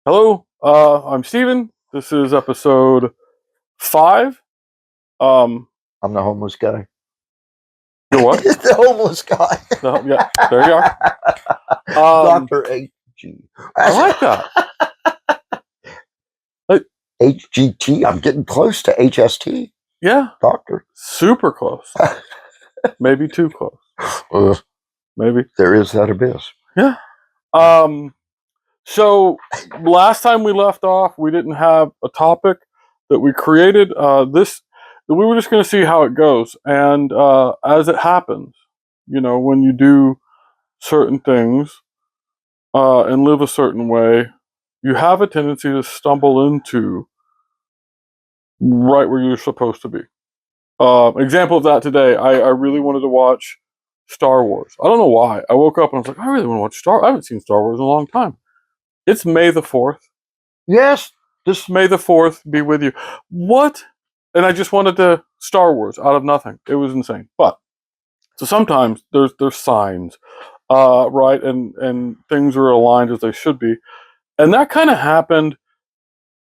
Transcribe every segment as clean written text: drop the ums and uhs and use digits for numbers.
Hello, I'm Steven. This is episode 5. I'm the homeless guy. You're what? The homeless guy. Yeah, there you are. Dr. H.G. I like that. HGT. I'm getting close to HST. Yeah. Doctor. Super close. Maybe too close. Maybe. There is that abyss. Yeah. So last time we left off, we didn't have a topic that we created. We were just going to see how it goes. And as it happens, when you do certain things and live a certain way, you have a tendency to stumble into right where you're supposed to be. Example of that today, I really wanted to watch Star Wars. I don't know why. I woke up and I was like, I really want to watch I haven't seen Star Wars in a long time. It's May the 4th. Yes. This May the 4th be with you. What? And I just wanted to Star Wars out of nothing. It was insane. But so sometimes there's signs, right? And things are aligned as they should be. And that kind of happened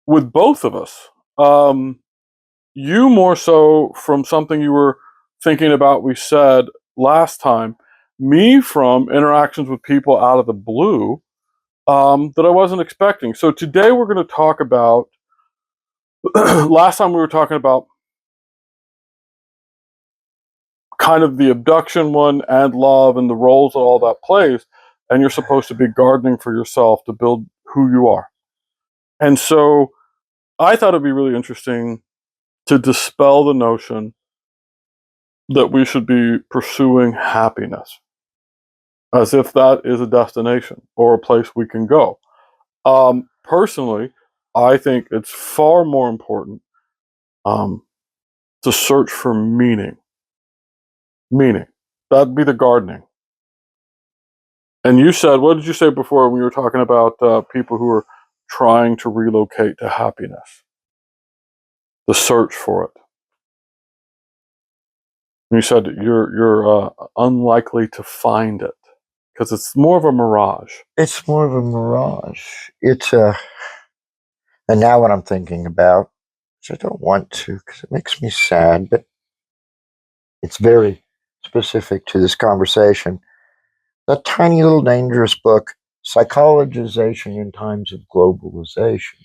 with both of us. You more so from something you were thinking about, we said last time, me from interactions with people out of the blue that I wasn't expecting. So today we're going to talk about, last time we were talking about kind of the abduction one and love and the roles that all that plays. And you're supposed to be gardening for yourself to build who you are. And so I thought it'd be really interesting to dispel the notion that we should be pursuing happiness as if that is a destination or a place we can go. Personally, I think it's far more important to search for meaning. Meaning. That'd be the gardening. And you said, what did you say before when we were talking about people who are trying to relocate to happiness? The search for it. And you said that you're unlikely to find it because it's more of a mirage. It's more of a mirage. And now what I'm thinking about, which I don't want to because it makes me sad, but it's very specific to this conversation. That tiny little dangerous book, Psychologization in Times of Globalization.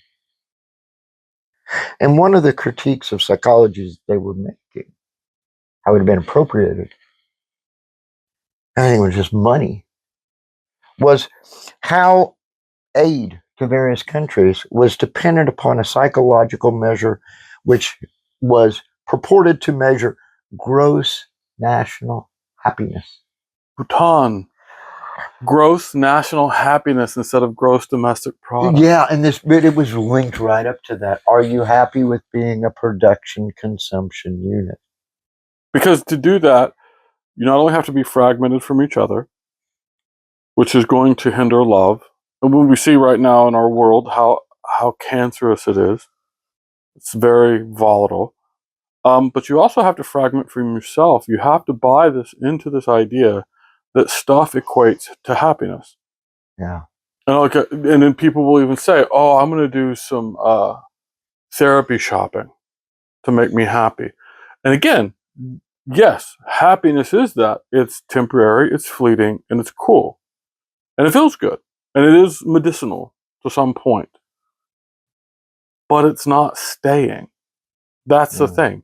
And one of the critiques of psychology they were making, how it had been appropriated, I think it was just money, was how aid to various countries was dependent upon a psychological measure which was purported to measure gross national happiness. Bhutan. Gross national happiness instead of gross domestic product. Yeah, and it was linked right up to that. Are you happy with being a production consumption unit? Because to do that, you not only have to be fragmented from each other, which is going to hinder love. And when we see right now in our world how cancerous it is, it's very volatile. But you also have to fragment from yourself. You have to buy into this idea that stuff equates to happiness. Yeah. And then people will even say, oh, I'm going to do some therapy shopping to make me happy. And again, yes, happiness is that. It's temporary, it's fleeting, and it's cool. And it feels good. And it is medicinal to some point. But it's not staying. That's the thing.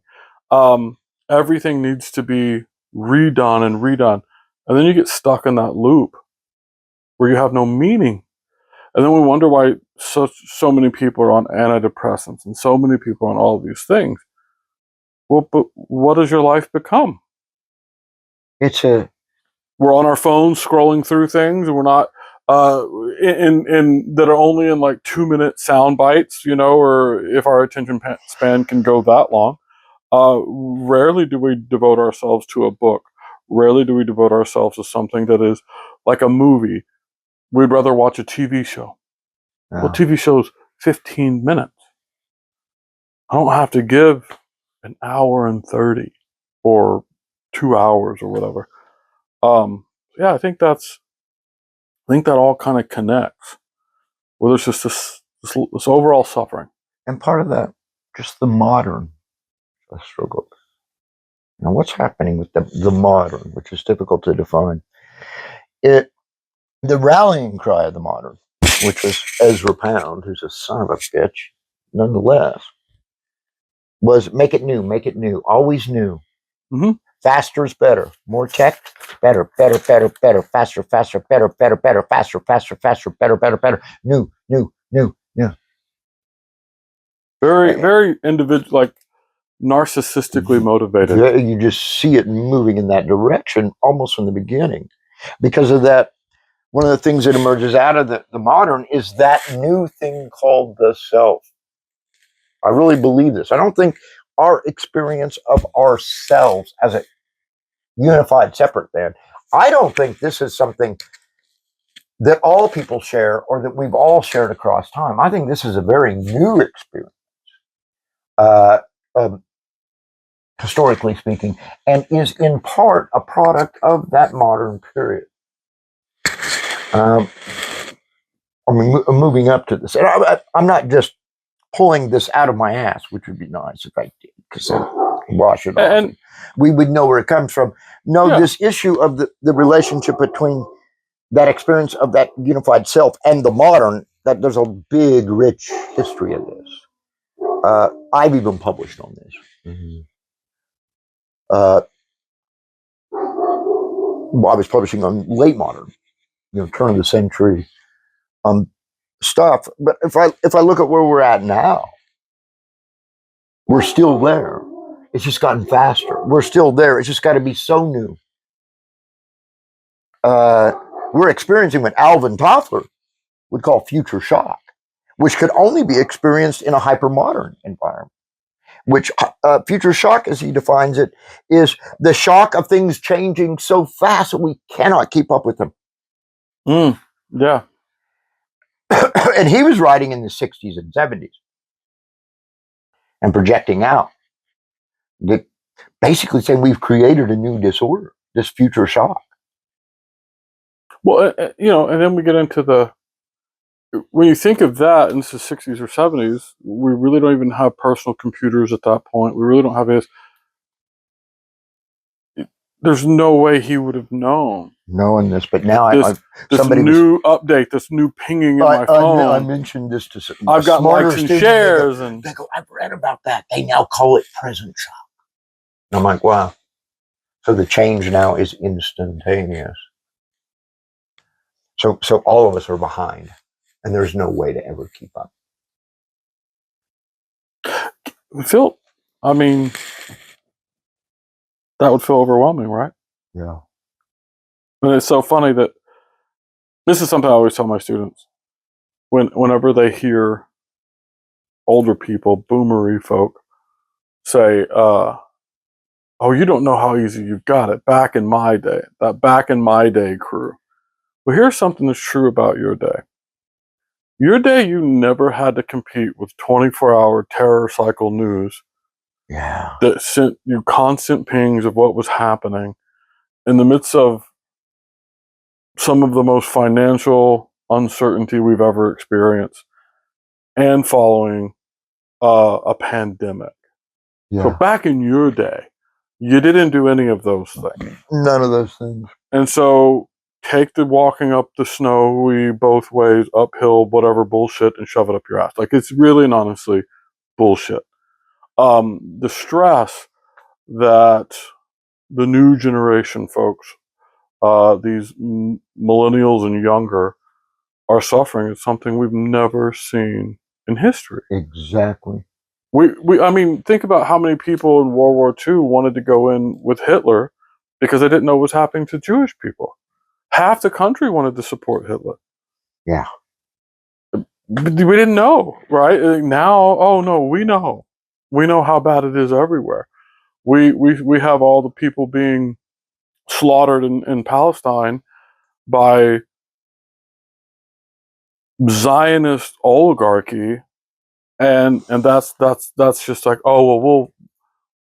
Everything needs to be redone and redone. And then you get stuck in that loop where you have no meaning. And then we wonder why so many people are on antidepressants and so many people are on all of these things. Well, but what does your life become? We're on our phones scrolling through things, and we're not in that are only in like 2-minute sound bites, or if our attention span can go that long. Rarely do we devote ourselves to a book. Rarely do we devote ourselves to something that is like a movie. We'd rather watch a TV show. Yeah. Well, TV show's 15 minutes. I don't have to give an hour and 30 or 2 hours or whatever. Yeah, I think that all kind of connects. where there's just this overall suffering. And part of that, just the modern struggle. Now, what's happening with the modern, which is difficult to define? The rallying cry of the modern, which was Ezra Pound, who's a son of a bitch, nonetheless, was make it new, always new. Mm-hmm. Faster is better. More tech, better. Faster, better, faster, better. New. Very individual, like narcissistically motivated. You just see it moving in that direction almost from the beginning. Because of that, one of the things that emerges out of the modern is that new thing called the self. I really believe this. I don't think our experience of ourselves as a unified separate man, I don't think this is something that all people share or that we've all shared across time. I think this is a very new experience, historically speaking, and is in part a product of that modern period. Moving up to this, and I'm not just pulling this out of my ass, which would be nice if I did, because I'd wash it off. And we would know where it comes from. No, yeah. This issue of the relationship between that experience of that unified self and the modern, that there's a big, rich history of this. I've even published on this. Mm-hmm. I was publishing on late modern, turn of the century stuff. But if I look at where we're at now, we're still there. It's just gotten faster. We're still there. It's just got to be so new. We're experiencing what Alvin Toffler would call future shock, which could only be experienced in a hypermodern environment. Which future shock, as he defines it, is the shock of things changing so fast that we cannot keep up with them. Yeah. And he was writing in the 60s and 70s and projecting out, basically saying we've created a new disorder, this future shock. Well, and then we get into when you think of that in the 60s or 70s, we really don't even have personal computers at that point. We really don't have this. There's no way he would have known. Knowing this, but now this new update, this new pinging in my phone. I mentioned this to some. I've got likes and shares, and they go, I've read about that. They now call it present shock. And I'm like, wow. So the change now is instantaneous. So all of us are behind, and there's no way to ever keep up. Phil, I mean, that would feel overwhelming, right? Yeah. And it's so funny that this is something I always tell my students. Whenever they hear older people, boomery folk, say, oh, you don't know how easy you've got it. Back in my day, that back in my day crew. Well, here's something that's true about your day. Your day, you never had to compete with 24-hour terror cycle news. Yeah. That sent you constant pings of what was happening in the midst of some of the most financial uncertainty we've ever experienced, and following a pandemic. Yeah. So back in your day, you didn't do any of those things. None of those things. And so take the walking up the snowy both ways, uphill, whatever bullshit, and shove it up your ass. Like, it's really and honestly bullshit. The stress that the new generation folks, these millennials and younger, are suffering is something we've never seen in history. Exactly. I mean, think about how many people in World War II wanted to go in with Hitler because they didn't know what was happening to Jewish people. Half the country wanted to support Hitler. Yeah. But we didn't know, right? Now, oh no, we know. We know how bad it is everywhere. We have all the people being slaughtered in Palestine by Zionist oligarchy, and that's just like, oh well,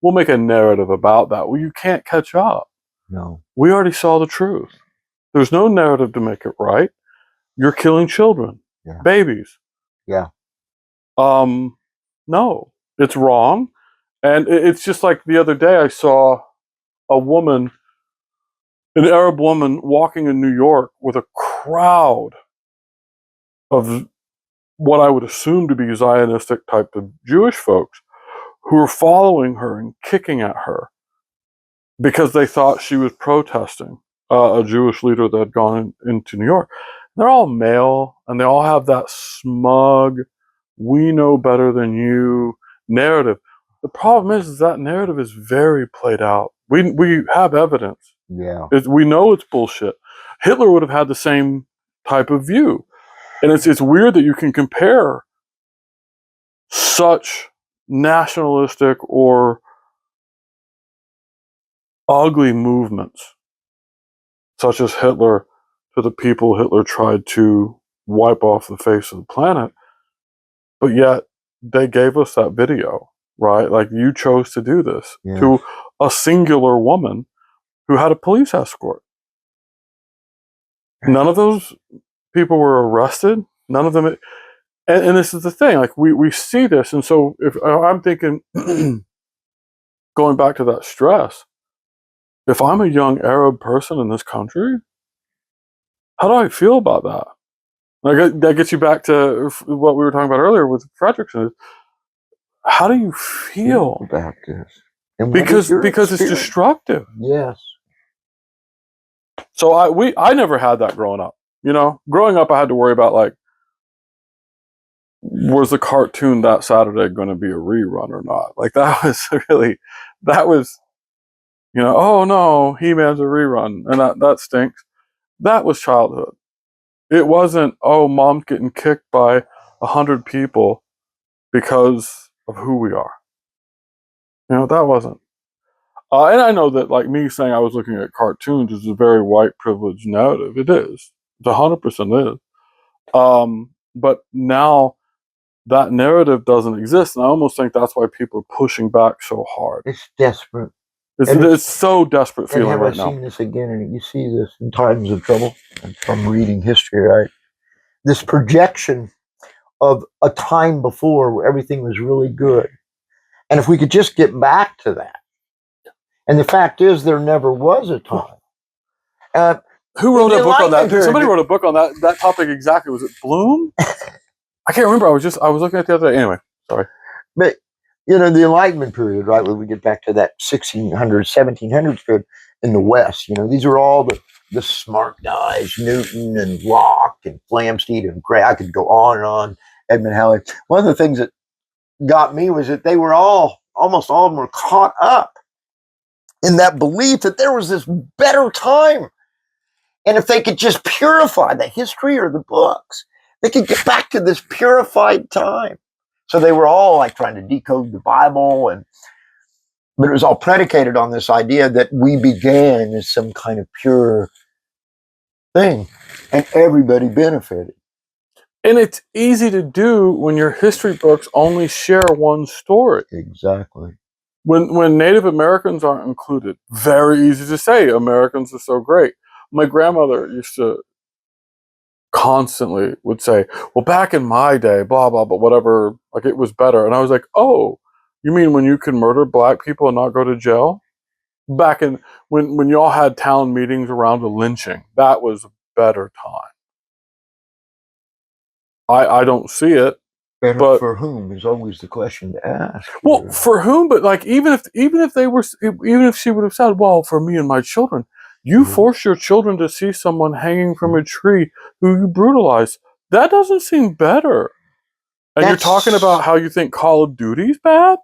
we'll make a narrative about that. Well, you can't catch up. No, we already saw the truth. There's no narrative to make it right. You're killing children. Yeah. babies. Yeah. No, it's wrong. And it's just like the other day I saw a woman, an Arab woman, walking in New York with a crowd of what I would assume to be Zionistic type of Jewish folks who were following her and kicking at her because they thought she was protesting a Jewish leader that had gone into New York. They're all male, and they all have that smug, we know better than you narrative. The problem is that narrative is very played out. We have evidence. Yeah. We know it's bullshit. Hitler would have had the same type of view. And it's weird that you can compare such nationalistic or ugly movements, such as Hitler, to the people Hitler tried to wipe off the face of the planet. But yet, they gave us that video, right? Like, you chose to do this to a singular woman who had a police escort. None of those people were arrested. None of them. And this is the thing. Like, we see this. And so if I'm thinking, going back to that stress, if I'm a young Arab person in this country, how do I feel about that? Like, that gets you back to what we were talking about earlier with Fredrickson. How do you feel about this? And because it's destructive. Yes. So I never had that growing up. You know, growing up, I had to worry about, like, was the cartoon that Saturday going to be a rerun or not? Like, that was, you know, oh no, He-Man's a rerun, and that stinks. That was childhood. It wasn't, oh, mom's getting kicked by 100 people because of who we are. You know, that wasn't. And I know that, like, me saying I was looking at cartoons is a very white privileged narrative. It is. It 100% is. But now that narrative doesn't exist, and I almost think that's why people are pushing back so hard. It's desperate. It's so desperate feeling right now. I've seen this again, and you see this in times of trouble from reading history, right? This projection of a time before where everything was really good. And if we could just get back to that. And the fact is, there never was a time. Who wrote a book on that? Somebody wrote a book on that topic exactly. Was it Bloom? I can't remember. I was looking at the other day. Anyway, sorry. But, you know, the Enlightenment period, right, when we get back to that 1600s, 1700s period in the West, you know, these are all the smart guys, Newton and Locke and Flamsteed and Gray. I could go on and on, Edmund Halley. One of the things that got me was that they were almost all of them were caught up in that belief that there was this better time. And if they could just purify the history or the books, they could get back to this purified time. So they were all like trying to decode the Bible, but it was all predicated on this idea that we began as some kind of pure thing, and everybody benefited. And it's easy to do when your history books only share one story. Exactly. When Native Americans aren't included, very easy to say Americans are so great. My grandmother used to constantly would say, well, back in my day, blah, blah, but whatever, like, it was better. And I was like, oh, you mean when you could murder black people and not go to jail? Back in when y'all had town meetings around the lynching, that was a better time. I don't see it. Better but for whom is always the question to ask. Well, for whom? But, like, even if she would have said, well, for me and my children, you force your children to see someone hanging from a tree who you brutalized. That doesn't seem better. And you're talking about how you think Call of Duty's bad?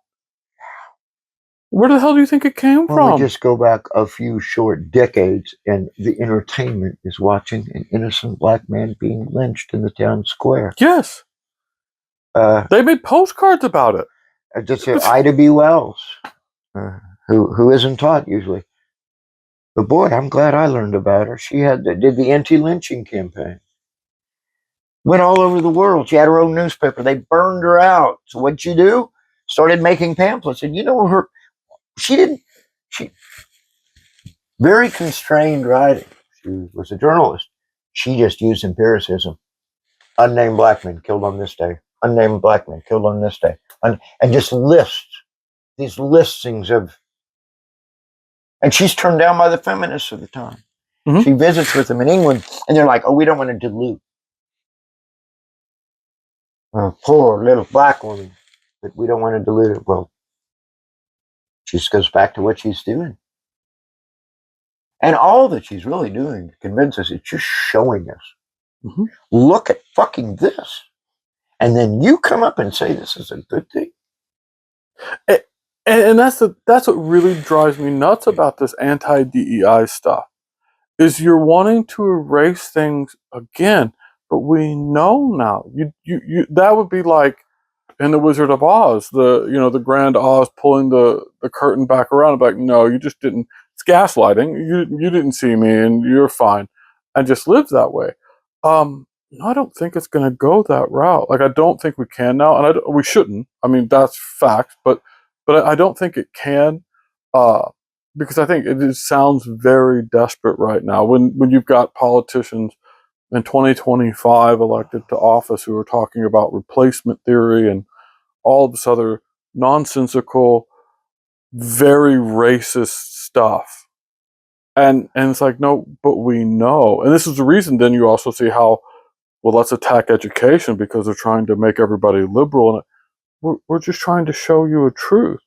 Where the hell do you think it came from? We just go back a few short decades, and the entertainment is watching an innocent black man being lynched in the town square. Yes. They made postcards about it. Just Ida B. Wells, who isn't taught usually. But boy, I'm glad I learned about her. She did the anti-lynching campaign. Went all over the world. She had her own newspaper. They burned her out. So what'd she do? Started making pamphlets. And you know, she very constrained writing. She was a journalist. She just used empiricism. unnamed black men killed on this day, unnamed black men killed on this day, and just these listings of, and she's turned down by the feminists of the time. Mhm. She visits with them in England, and they're like, oh, we don't want to dilute a poor little black woman, but we don't want to dilute it. Well, she just goes back to what she's doing. And all that she's really doing to convince us, it's just showing us. Mhm. Look at fucking this. And then you come up and say this is a good thing. And that's what really drives me nuts about this anti-DEI stuff, is you're wanting to erase things again, but we know now. You that would be like in The Wizard of Oz, the Grand Oz pulling the curtain back around and like, no, you just didn't. It's gaslighting. You didn't see me, and you're fine, and just live that way. I don't think it's going to go that route. Like, I don't think we can now, and we shouldn't. I mean, that's fact, but I don't think it can, because I think it sounds very desperate right now when you've got politicians in 2025 elected to office who are talking about replacement theory and all this other nonsensical, very racist stuff. And it's like, no, but we know. And this is the reason then you also see how, well, let's attack education because they're trying to make everybody liberal. And we're just trying to show you a truth.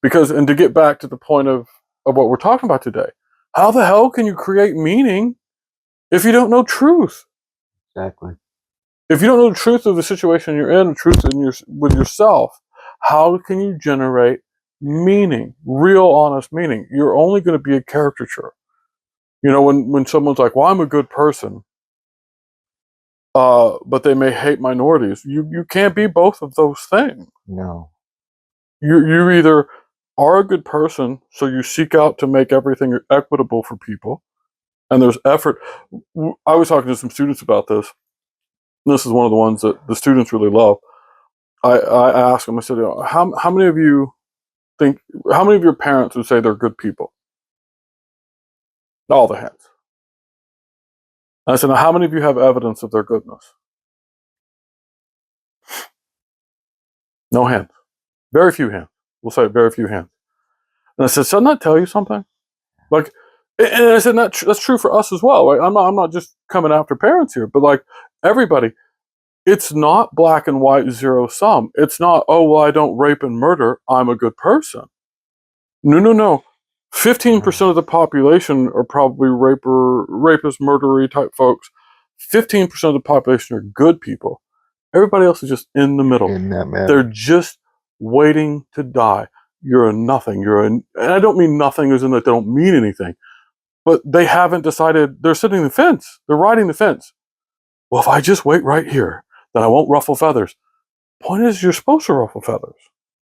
Because, and to get back to the point of what we're talking about today, how the hell can you create meaning if you don't know truth? Exactly. If you don't know the truth of the situation you're in, the truth with yourself, how can you generate meaning, real, honest meaning? You're only going to be a caricature. When someone's like, well, I'm a good person, but they may hate minorities. You can't be both of those things. No. You either are a good person, so you seek out to make everything equitable for people, and there's effort. I was talking to some students about this. This is one of the ones that the students really love. I asked them, I said, how many of you think, how many of your parents would say they're good people? All the hands. And I said, now, how many of you have evidence of their goodness? No hands. Very few hands. We'll say very few hands. And I said, doesn't that tell you something? Like, and I said, that's true for us as well. Like, I'm not just coming after parents here, but like everybody, it's not black and white, zero sum. It's not, oh, well, I don't rape and murder, I'm a good person. No. 15% of the population are probably rapist, murdery type folks. 15% of the population are good people. Everybody else is just in the middle. In that matter. They're just waiting to die. You're a nothing. And I don't mean nothing as in that they don't mean anything, but they haven't decided. They're sitting the fence. They're riding the fence. Well, if I just wait right here, then I won't ruffle feathers. Point is, you're supposed to ruffle feathers.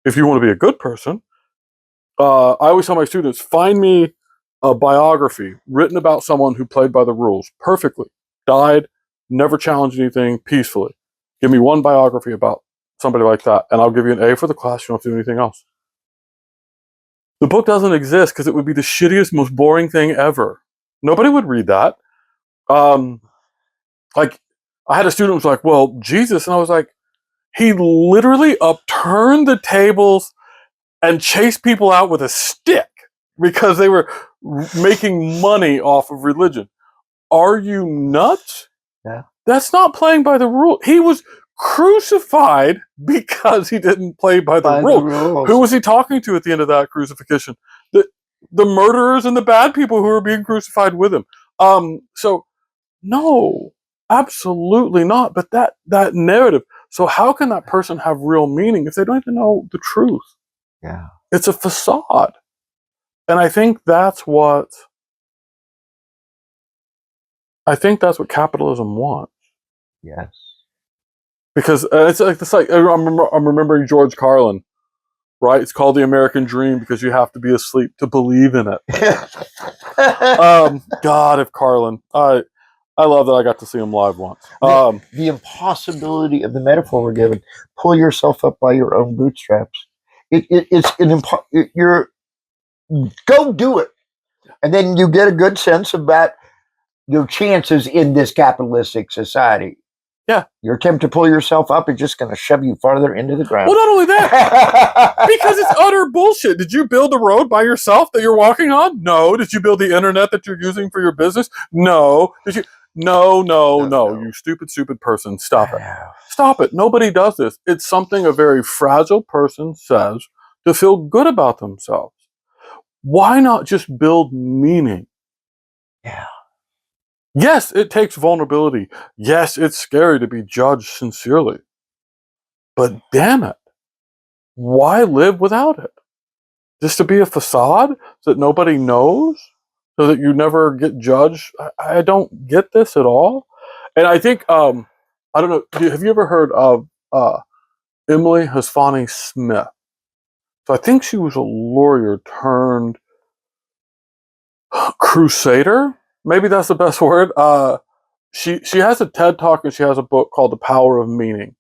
If you want to be a good person, I always tell my students, find me a biography written about someone who played by the rules perfectly, died, never challenged anything, peacefully. Give me one biography about somebody like that, and I'll give you an A for the class. You don't have to do anything else. The book doesn't exist because it would be the shittiest, most boring thing ever. Nobody would read that. Like, I had a student who was like, well, Jesus, and I was like, he literally upturned the tables and chased people out with a stick because they were making money off of religion. Are you nuts? Yeah. That's not playing by the rule. He was crucified because he didn't play by the rules. Who was he talking to at the end of that crucifixion? The murderers and the bad people who were being crucified with him. So no, absolutely not. But that narrative. So how can that person have real meaning if they don't even know the truth? Yeah. It's a facade. And I think that's what capitalism wants. Yes. Because it's like I'm remembering George Carlin, right? It's called The American Dream because you have to be asleep to believe in it. God, if Carlin, I love that I got to see him live once. The impossibility of the metaphor we're given. Pull yourself up by your own bootstraps. You're go do it, and then you get a good sense about your chances in this capitalistic society. Yeah. Your attempt to pull yourself up is just going to shove you farther into the ground. Well, not only that, because it's utter bullshit. Did you build a road by yourself that you're walking on? No. Did you build the internet that you're using for your business? No. Did you? No. You stupid person. Stop it. Stop it. Nobody does this. It's something a very fragile person says to feel good about themselves. Why not just build meaning? Yeah. Yes, it takes vulnerability. Yes, it's scary to be judged sincerely. But damn it, why live without it? Just to be a facade so that nobody knows? So that you never get judged? I don't get this at all. And I think, I don't know, have you ever heard of Emily Hasfani Smith? So I think she was a lawyer turned crusader. Maybe that's the best word. She has a TED Talk and she has a book called The Power of Meaning.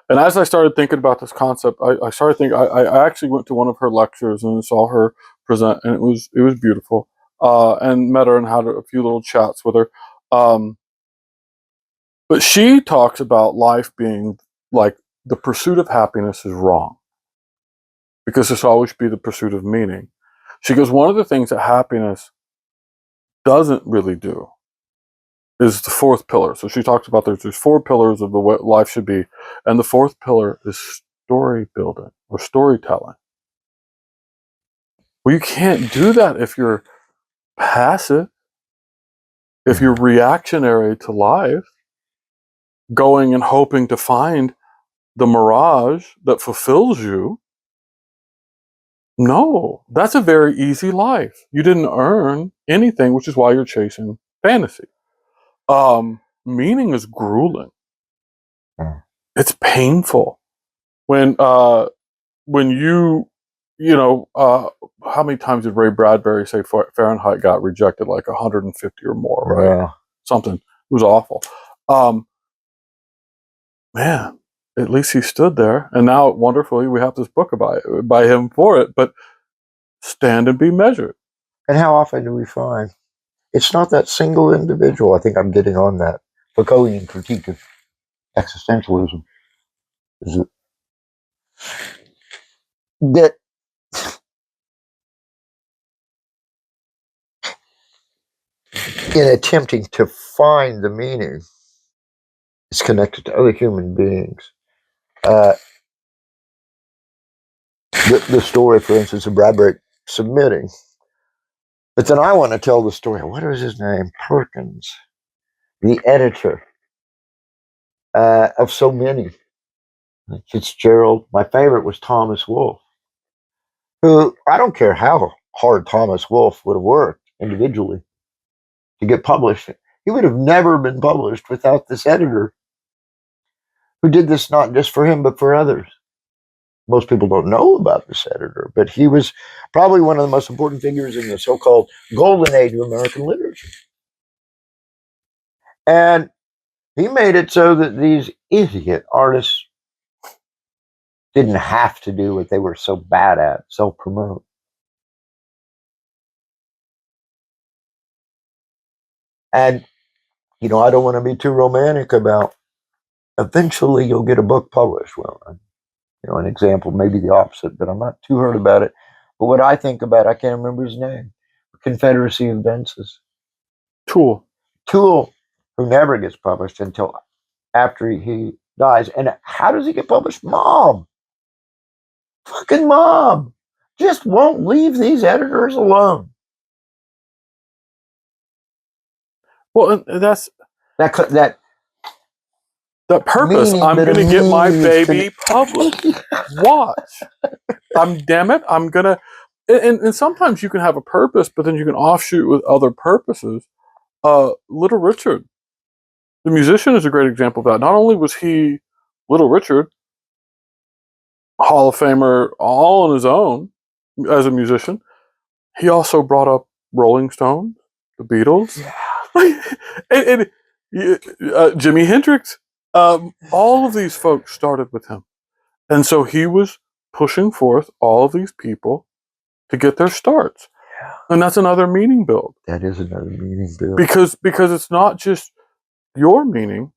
And as I started thinking about this concept, I started thinking. I actually went to one of her lectures and saw her present, and it was beautiful. And met her and had a few little chats with her. But she talks about life being like the pursuit of happiness is wrong because there's always be the pursuit of meaning. She goes, one of the things that happiness doesn't really do is the fourth pillar. So she talks about there's 4 pillars of the way life should be. And the 4th pillar is story building or storytelling. Well, you can't do that if you're passive, if you're reactionary to life, going and hoping to find the mirage that fulfills you. No, that's a very easy life. You didn't earn anything, which is why you're chasing fantasy. Meaning is grueling. It's painful when how many times did Ray Bradbury say Fahrenheit got rejected? Like 150 or more, right? Yeah. Something. It was awful. Man, at least he stood there, and now wonderfully we have this book by him for it. But stand and be measured. And how often do we find it's not that single individual? I think I'm getting on that Foucaultian critique of existentialism. Is it that in attempting to find the meaning, it's connected to other human beings. The story, for instance, of Bradbury submitting. But then I want to tell the story. What was his name? Perkins, the editor of so many. Fitzgerald. My favorite was Thomas Wolfe, who I don't care how hard Thomas Wolfe would have worked individually to get published. He would have never been published without this editor who did this not just for him, but for others. Most people don't know about this editor, but he was probably one of the most important figures in the so-called golden age of American literature. And he made it so that these idiot artists didn't have to do what they were so bad at, self-promote. And, I don't want to be too romantic about eventually you'll get a book published. Well, an example, maybe the opposite, but I'm not too hurt about it. But what I think about, I can't remember his name, Confederacy of Dunces. Toole, who never gets published until after he dies. And how does he get published? Mom. Fucking mom. Just won't leave these editors alone. well, that's That the purpose. I'm going to get my baby published. Watch. Damn it. I'm going to, and sometimes you can have a purpose, but then you can offshoot with other purposes. Little Richard, the musician, is a great example of that. Not only was he Little Richard, Hall of Famer all on his own as a musician, he also brought up Rolling Stones, the Beatles, and Jimi Hendrix. All of these folks started with him. And so he was pushing forth all of these people to get their starts. Yeah. And that's another meaning build. That is another meaning build. Because it's not just your meaning,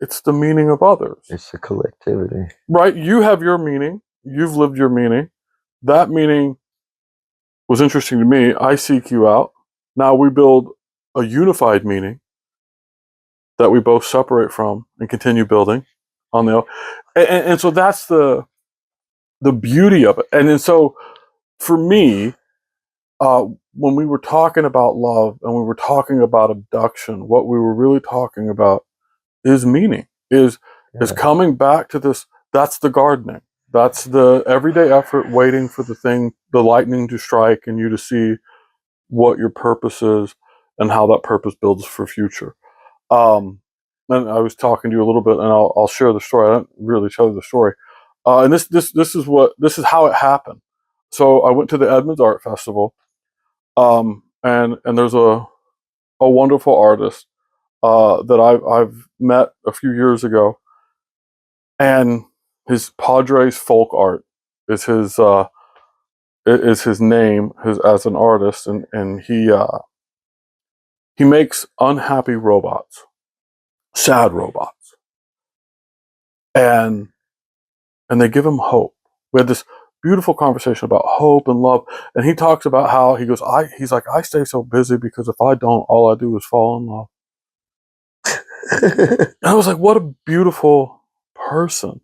it's the meaning of others. It's the collectivity. Right? You have your meaning. You've lived your meaning. That meaning was interesting to me. I seek you out. Now we build a unified meaning that we both separate from and continue building on the, and so that's the beauty of it. And then so for me, when we were talking about love and we were talking about abduction, what we were really talking about is meaning, is coming back to this. That's the gardening. That's the everyday effort, waiting for the lightning to strike, and you to see what your purpose is and how that purpose builds for future. And I was talking to you a little bit, and I'll share the story. I don't really tell you the story. And this is how it happened. So I went to the Edmonds Art Festival, and there's a wonderful artist that I've met a few years ago, and his Padres folk art is his name as an artist, and he makes unhappy robots, sad robots, and they give him hope. We had this beautiful conversation about hope and love, and he talks about how he's like, I stay so busy because if I don't, all I do is fall in love. And I was like, what a beautiful person.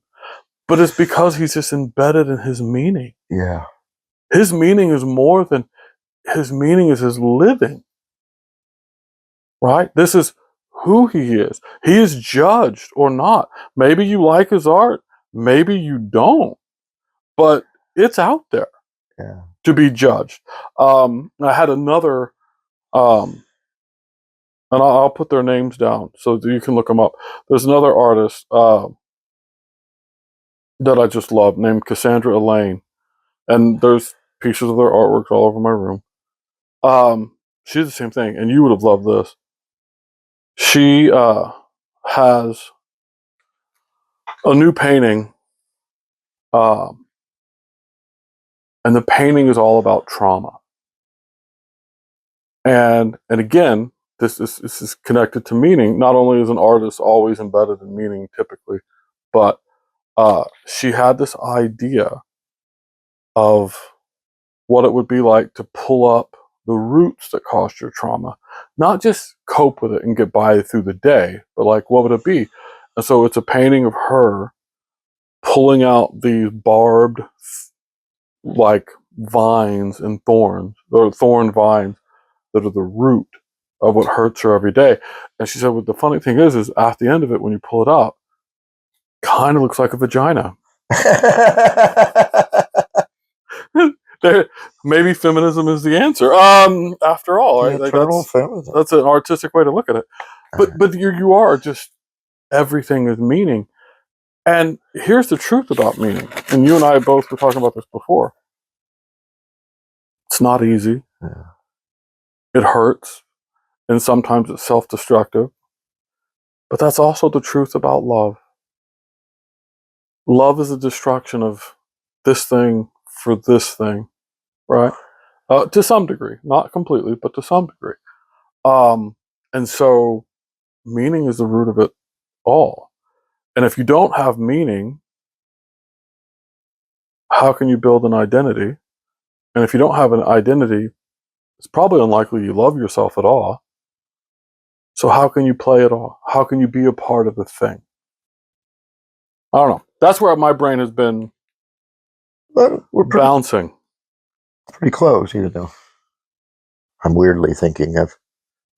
But it's because he's just embedded in his meaning. Yeah. His meaning is more than his meaning is his living. Right? This is who he is. He is judged or not. Maybe you like his art, maybe you don't. But it's out there to be judged. I had another, and I'll put their names down so that you can look them up. There's another artist that I just love named Cassandra Elaine, and there's pieces of their artwork all over my room. She's the same thing, and you would have loved this. She has a new painting, and the painting is all about trauma. And again, this is connected to meaning. Not only is an artist always embedded in meaning, typically, but she had this idea of what it would be like to pull up the roots that caused your trauma, not just cope with it and get by through the day, but like, what would it be? And so it's a painting of her pulling out these barbed, like, vines and thorns, or thorn vines that are the root of what hurts her every day. And she said, well, the funny thing is at the end of it, when you pull it up, kind of looks like a vagina. Maybe feminism is the answer. After all, right? Like that's an artistic way to look at it. But you are just, everything is meaning. And here's the truth about meaning. And you and I both were talking about this before. It's not easy. Yeah. It hurts. And sometimes it's self-destructive. But that's also the truth about love. Love is a destruction of this thing for this thing, right? To some degree, not completely, but to some degree. And so meaning is the root of it all. And if you don't have meaning, how can you build an identity? And if you don't have an identity, it's probably unlikely you love yourself at all. So how can you play it all? How can you be a part of the thing? I don't know. That's where my brain has been bouncing. Pretty close, even though I'm weirdly thinking of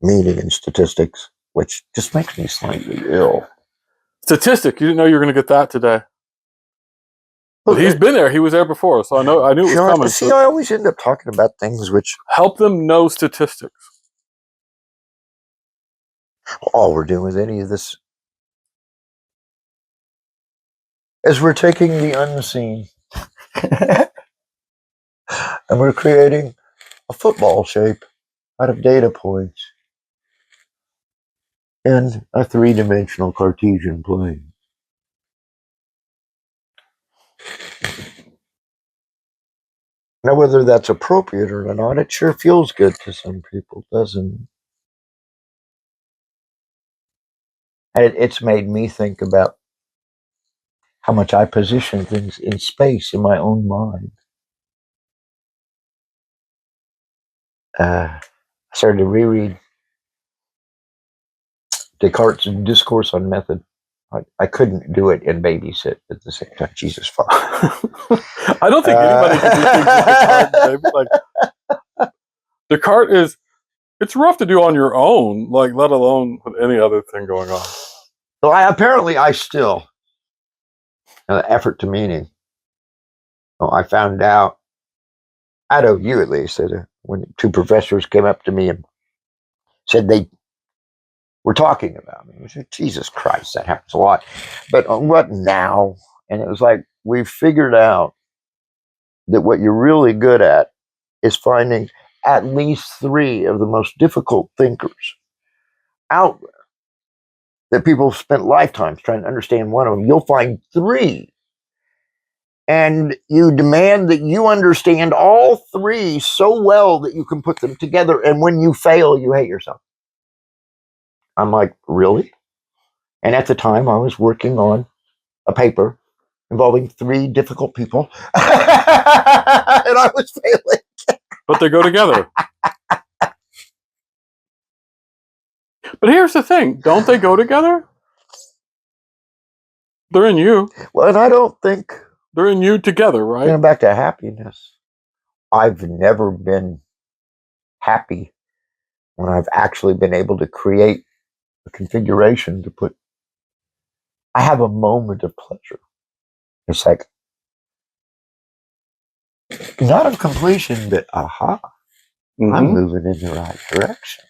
meaning and statistics, which just makes me slightly ill. Statistic, you didn't know you were going to get that today. But he's been there. He was there before, so I knew it was coming. See, I always end up talking about things which help them know statistics. All we're doing with any of this is we're taking the unseen and we're creating a football shape out of data points in a three-dimensional Cartesian plane. Now, whether that's appropriate or not, it sure feels good to some people, doesn't it? And it's made me think about how much I position things in space in my own mind. I started to reread Descartes' Discourse on Method. I couldn't do it and babysit at the same time. Jesus fuck. I don't think anybody can do things with Descartes, baby. Like, Descartes is, it's rough to do on your own, like, let alone with any other thing going on. So I still, effort to meaning. Well, I found out, I know you at least, that when two professors came up to me and said they were talking about me. I said, Jesus Christ, that happens a lot. But what now? And it was like, we figured out that what you're really good at is finding at least 3 of the most difficult thinkers out there that people have spent lifetimes trying to understand one of them. You'll find 3. And you demand that you understand all 3 so well that you can put them together. And when you fail, you hate yourself. I'm like, really? And at the time, I was working on a paper involving 3 difficult people. And I was failing. But they go together. But here's the thing. Don't they go together? They're in you. Well, and I don't think... They're in you together, right? Going back to happiness, I've never been happy when I've actually been able to create a configuration to put... I have a moment of pleasure. It's like, not of completion, but aha, I'm moving in the right direction.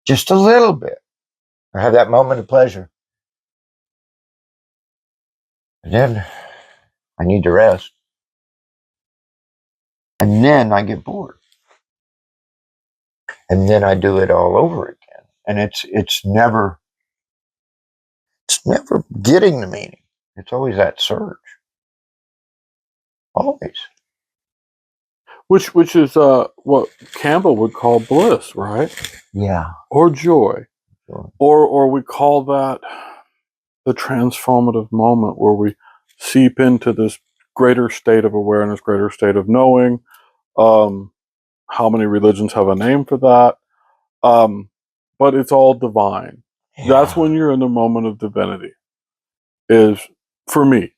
Just a little bit. I have that moment of pleasure. And then I need to rest. And then I get bored. And then I do it all over again. And it's never getting the meaning. It's always that surge. Always. Which is what Campbell would call bliss, right? Yeah. Or joy. Sure. Or we call that the transformative moment where we seep into this greater state of awareness, greater state of knowing. How many religions have a name for that? But it's all divine. Yeah. That's when you're in the moment of divinity. Is, for me,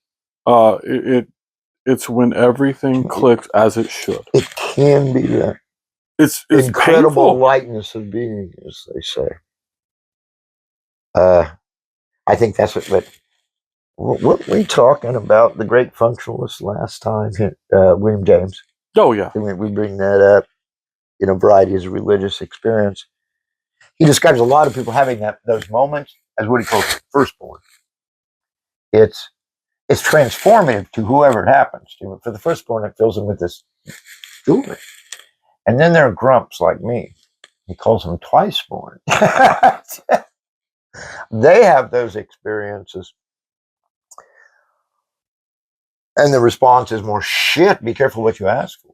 it's when everything clicks as it should. It can be that. It's incredible painful. lightness of being, as they say. I think that's what weren't we talking about the great functionalist last time, William James? Oh, yeah. We bring that up in a variety of religious experience. He describes a lot of people having those moments as what he calls firstborn. It's transformative to whoever it happens to. For the firstborn, it fills them with this joy. And then there are grumps like me. He calls them twiceborn. They have those experiences. And the response is more shit. Be careful what you ask for.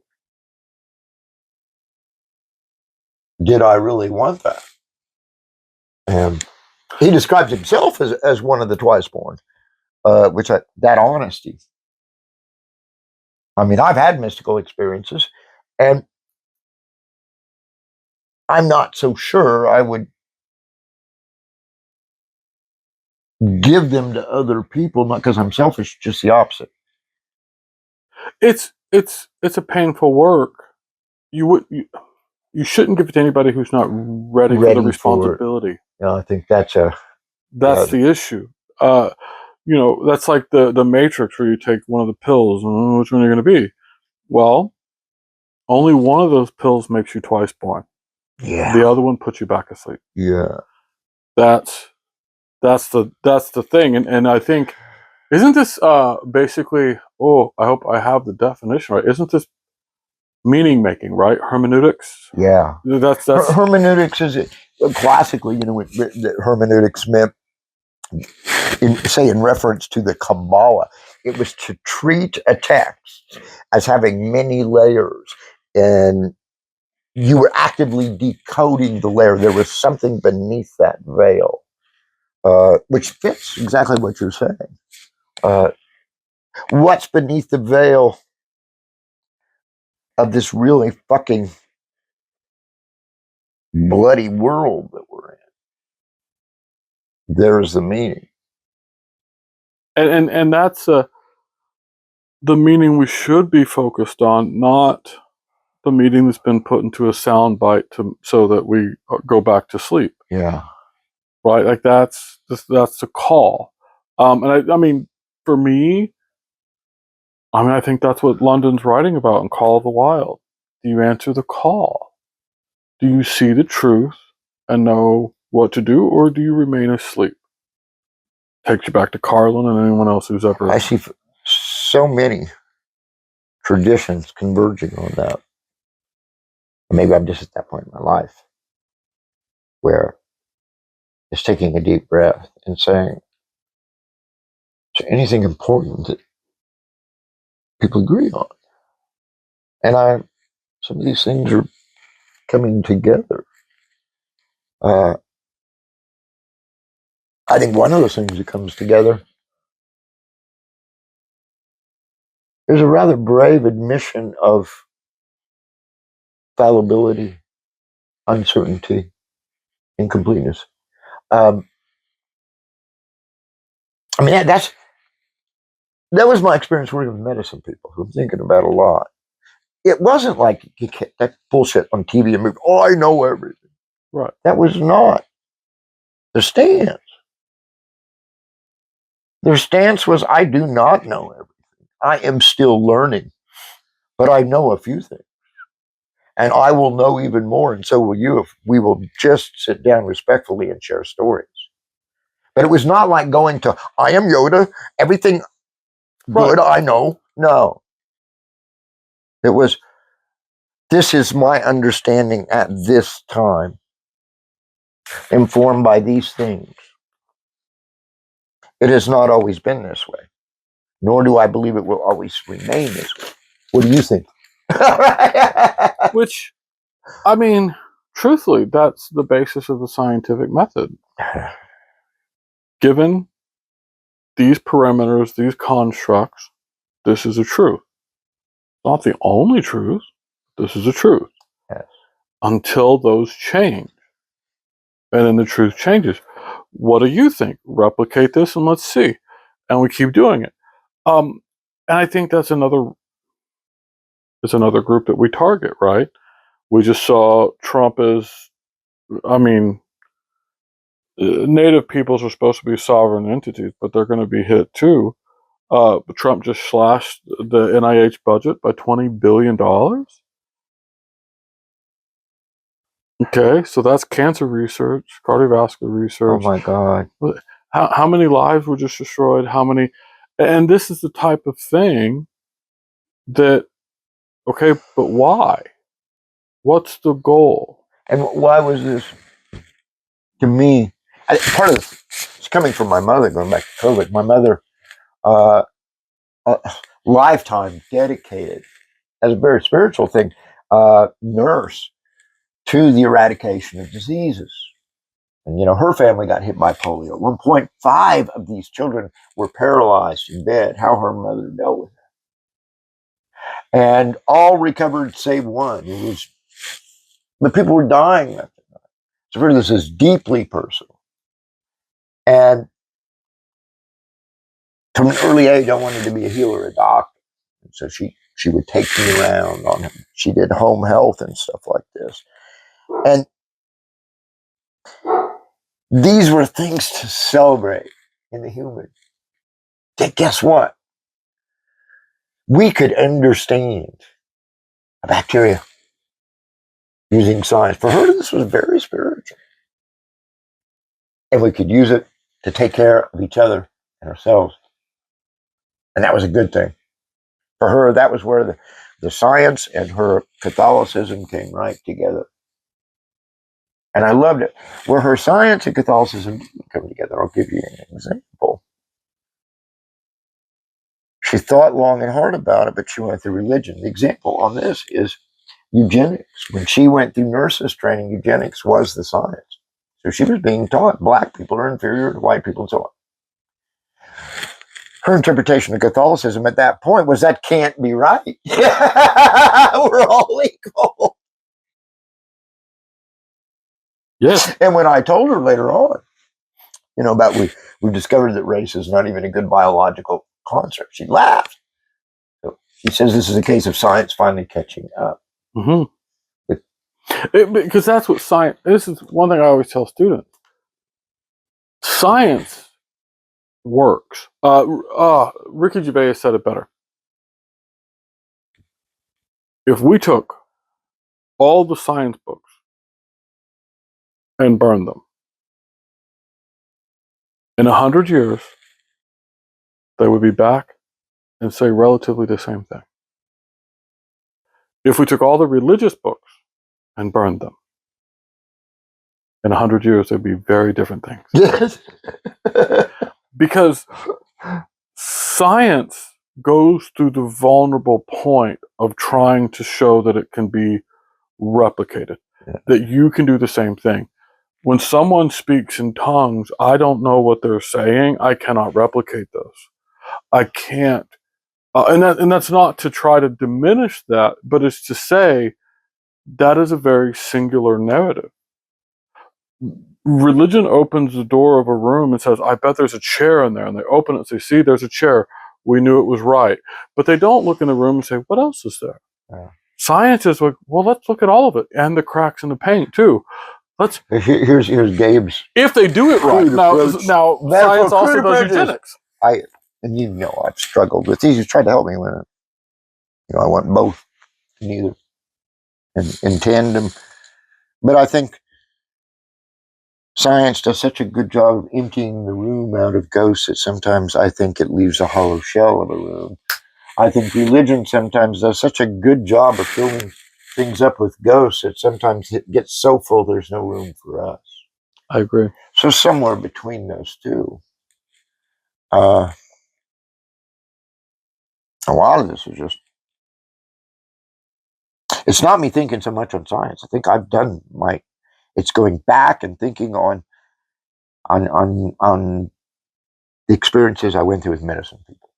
Did I really want that? And he describes himself as one of the twiceborn, which that honesty. I mean, I've had mystical experiences, and I'm not so sure I would give them to other people, not because I'm selfish, just the opposite. It's a painful work. You shouldn't give it to anybody who's not ready for the responsibility. Yeah, I think that's the issue. That's like the Matrix, where you take one of the pills, and which one are you going to be? Well, only one of those pills makes you twiceborn. Yeah. The other one puts you back asleep. Yeah. That's the thing, and I think, isn't this basically? Oh, I hope I have the definition right. Isn't this meaning making, right? Hermeneutics. Yeah. That's hermeneutics is classically, hermeneutics meant, in reference to the Kabbalah, it was to treat a text as having many layers, and you were actively decoding the layer. There was something beneath that veil. which fits exactly what you're saying. What's beneath the veil of this really fucking bloody world that we're in? There's the meaning. And that's the meaning we should be focused on, not the meaning that's been put into a sound bite so that we go back to sleep. Yeah. Right? Like that's the call. And I mean, for me, I think that's what London's writing about in Call of the Wild. Do you answer the call? Do you see the truth and know what to do, or do you remain asleep? Takes you back to Carlin and anyone else who's ever... I see so many traditions converging on that. Maybe I'm just at that point in my life where it's taking a deep breath and saying, is there anything important that people agree on? And some of these things are coming together. I think one of those things that comes together is a rather brave admission of fallibility, uncertainty, incompleteness. I mean, that was my experience working with medicine people who I'm thinking about a lot. It wasn't like that bullshit on TV and movie. Oh, I know everything. Right. That was not the stance. Their stance was, I do not know everything. I am still learning, but I know a few things. And I will know even more, and so will you, if we will just sit down respectfully and share stories. But it was not like going to, I am Yoda, everything good I know. No. It was, this is my understanding at this time, informed by these things. It has not always been this way, nor do I believe it will always remain this way. What do you think? Which, I mean, truthfully, that's the basis of the scientific method. Given these parameters, these constructs, this is a truth. Not the only truth. This is a truth. Yes. Until those change. And then the truth changes. What do you think? Replicate this and let's see. And we keep doing it. And I think that's another group that we target, right? We just saw Trump as, I mean, Native peoples are supposed to be sovereign entities, but they're going to be hit too. Trump just slashed the NIH budget by $20 billion. Okay, so that's cancer research, cardiovascular research. Oh my God. How many lives were just destroyed? How many? And this is the type of thing that, okay, but why? What's the goal? And why was this, to me, part of this, it's coming from my mother, going back to COVID. My mother, lifetime dedicated, as a very spiritual thing, nurse to the eradication of diseases. And, her family got hit by polio. At one point, 5 of these children were paralyzed in bed, how her mother dealt with it. And all recovered save one. The people were dying after that. So for this is deeply personal. And from an early age, I wanted to be a healer, a doctor. And so she would take me around she did home health and stuff like this. And these were things to celebrate in the human. Guess what? We could understand a bacteria using science. For her, this was very spiritual. And we could use it to take care of each other and ourselves. And that was a good thing. For her, that was where the science and her Catholicism came right together. And I loved it. Where her science and Catholicism come together, I'll give you an example. She thought long and hard about it, but she went through religion. The example on this is eugenics. When she went through nurses training, eugenics was the science. So she was being taught black people are inferior to white people and so on. Her interpretation of Catholicism at that point was that can't be right. We're all equal. Yes. And when I told her later on, about we discovered that race is not even a good biological concept, she laughed. So she says this is a case of science finally catching up. Mm-hmm. Because that's what science. This is one thing I always tell students. Science works. Ricky Gervais said it better. If we took all the science books and burned them, in 100 years, they would be back and say relatively the same thing. If we took all the religious books and burned them, in 100 years, they'd be very different things. Yes. Because science goes through the vulnerable point of trying to show that it can be replicated, that you can do the same thing. When someone speaks in tongues, I don't know what they're saying. I cannot replicate those. I can't. And that's not to try to diminish that, but it's to say that is a very singular narrative. Religion opens the door of a room and says, I bet there's a chair in there. And they open it and say, see, there's a chair. We knew it was right. But they don't look in the room and say, what else is there? Yeah. Science is like, well, let's look at all of it. And the cracks in the paint, too. Here's Gabe's. If they do it right. Now science also does eugenics. And I've struggled with these. He's tried to help me with it. I want both, neither, in tandem. But I think science does such a good job of emptying the room out of ghosts that sometimes I think it leaves a hollow shell of a room. I think religion sometimes does such a good job of filling things up with ghosts that sometimes it gets so full there's no room for us. I agree. So somewhere between those two. A lot of this is just, it's not me thinking so much on science. I think I've done it's going back and thinking on the experiences I went through with medicine people.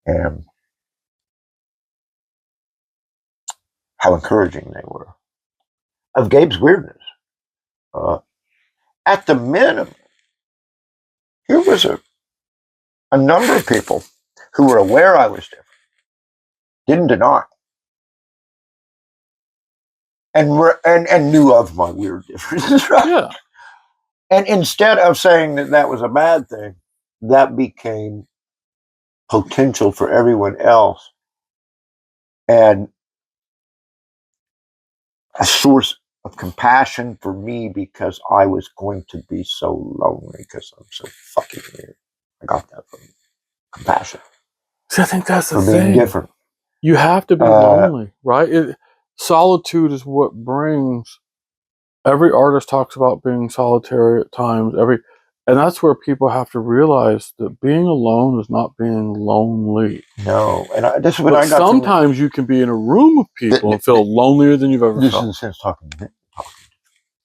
And how encouraging they were. Of Gabe's weirdness. At the minimum, here was a number of people who were aware I was different, didn't deny, and knew of my weird differences, right? Yeah. And instead of saying that was a bad thing, that became potential for everyone else and a source of compassion for me because I was going to be so lonely because I'm so fucking weird. I got that from compassion. See, I think that's the for thing. being different. You have to be lonely, right? Solitude is what brings. Every artist talks about being solitary at times. And that's where people have to realize that being alone is not being lonely. No, and this is what I got. Sometimes you can be in a room of people and feel lonelier than you've ever felt. This is talking